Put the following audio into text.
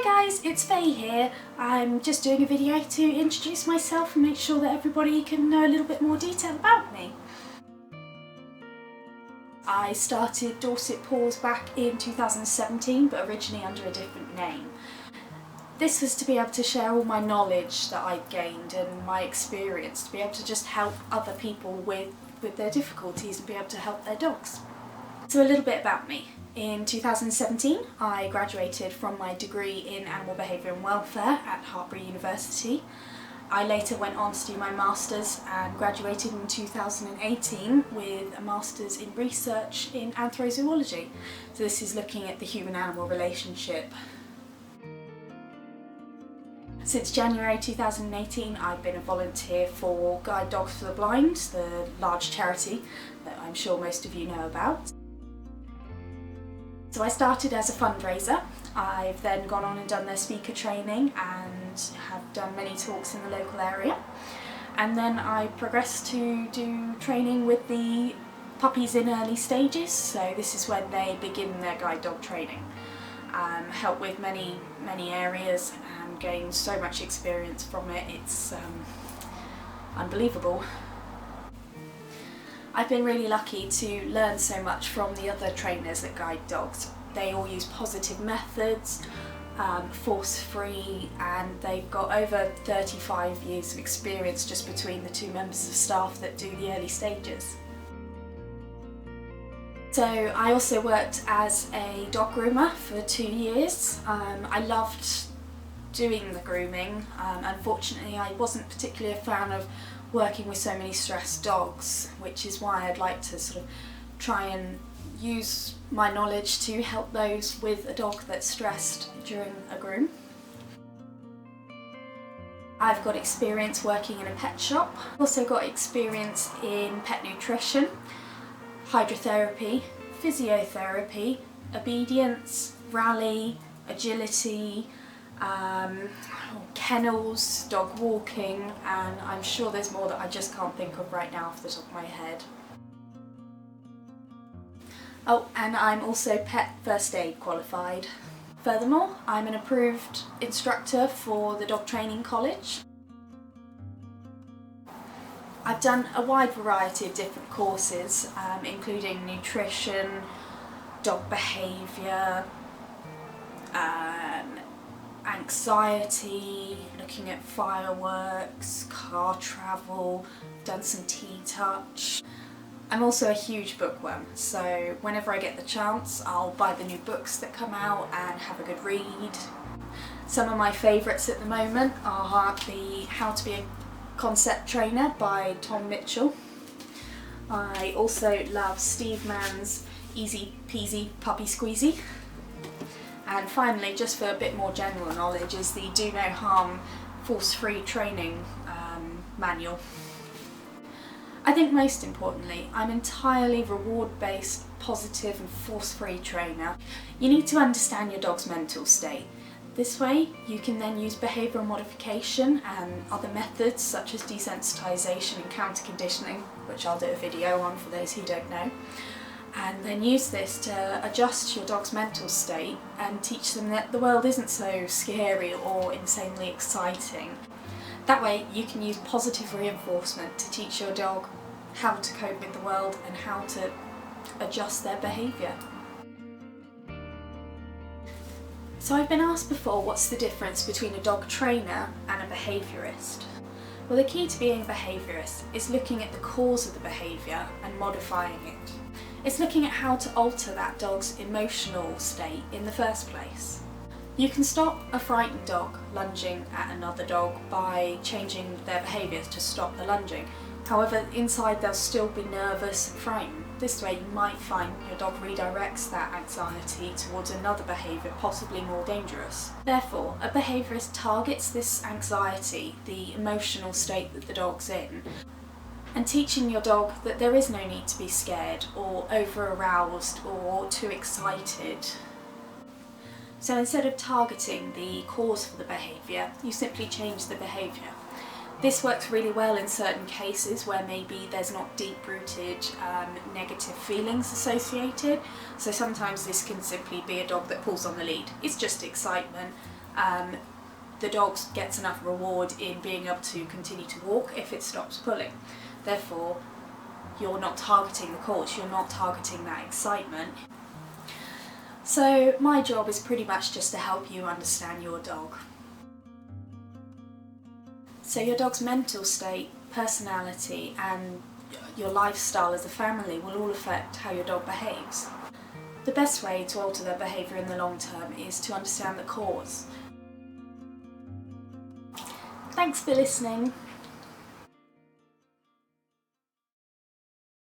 Hi guys, it's Faye here. I'm just doing a video to introduce myself and make sure that everybody can know a little bit more detail about me. I started Dorset Paws back in 2017, but originally under a different name. This was to be able to share all my knowledge that I'd gained and my experience, to be able to just help other people with their difficulties and be able to help their dogs. So a little bit about me. In 2017 I graduated from my degree in Animal Behaviour and Welfare at Hartpury University. I later went on to do my Masters and graduated in 2018 with a Masters in Research in Anthrozoology. So this is looking at the human-animal relationship. Since January 2018 I've been a volunteer for Guide Dogs for the Blind, the large charity that I'm sure most of you know about. So I started as a fundraiser. I've then gone on and done their speaker training and have done many talks in the local area. And then I progressed to do training with the puppies in early stages, so this is when they begin their guide dog training. Help with many areas and gain so much experience from it, it's unbelievable. I've been really lucky to learn so much from the other trainers that guide dogs. They all use positive methods, force-free, and they've got over 35 years of experience just between the two members of staff that do the early stages. So I also worked as a dog groomer for 2 years. I loved doing the grooming. Unfortunately I wasn't particularly a fan of working with so many stressed dogs, which is why I'd like to sort of try and use my knowledge to help those with a dog that's stressed during a groom. I've got experience working in a pet shop. I've also got experience in pet nutrition, hydrotherapy, physiotherapy, obedience, rally, agility, kennels, dog walking, and I'm sure there's more that I just can't think of right now off the top of my head. Oh, and I'm also pet first aid qualified. Furthermore, I'm an approved instructor for the Dog Training College. I've done a wide variety of different courses, including nutrition, dog behaviour, anxiety, looking at fireworks, car travel, done some T-touch. I'm also a huge bookworm, so whenever I get the chance I'll buy the new books that come out and have a good read. Some of my favourites at the moment are the How to Be a Concept Trainer by Tom Mitchell. I also love Steve Mann's Easy Peasy Puppy Squeezy. And finally, just for a bit more general knowledge, is the Do No Harm Force-Free Training manual. I think most importantly, I'm entirely reward-based, positive and force-free trainer. You need to understand your dog's mental state. This way you can then use behavioural modification and other methods such as desensitisation and counter-conditioning, which I'll do a video on for those who don't know. And then use this to adjust your dog's mental state and teach them that the world isn't so scary or insanely exciting. That way you can use positive reinforcement to teach your dog how to cope with the world and how to adjust their behaviour. So I've been asked before, what's the difference between a dog trainer and a behaviourist? Well, the key to being a behaviourist is looking at the cause of the behaviour and modifying it. It's looking at how to alter that dog's emotional state in the first place. You can stop a frightened dog lunging at another dog by changing their behaviour to stop the lunging. However, inside they'll still be nervous and frightened. This way you might find your dog redirects that anxiety towards another behaviour, possibly more dangerous. Therefore, a behaviourist targets this anxiety, the emotional state that the dog's in, and teaching your dog that there is no need to be scared or over-aroused or too excited. So instead of targeting the cause for the behaviour, you simply change the behaviour. This works really well in certain cases where maybe there's not deep-rooted negative feelings associated. So sometimes this can simply be a dog that pulls on the lead. It's just excitement. the dog gets enough reward in being able to continue to walk if it stops pulling. Therefore, you're not targeting the cause, you're not targeting that excitement. So my job is pretty much just to help you understand your dog. So your dog's mental state, personality and your lifestyle as a family will all affect how your dog behaves. The best way to alter their behaviour in the long term is to understand the cause. Thanks for listening.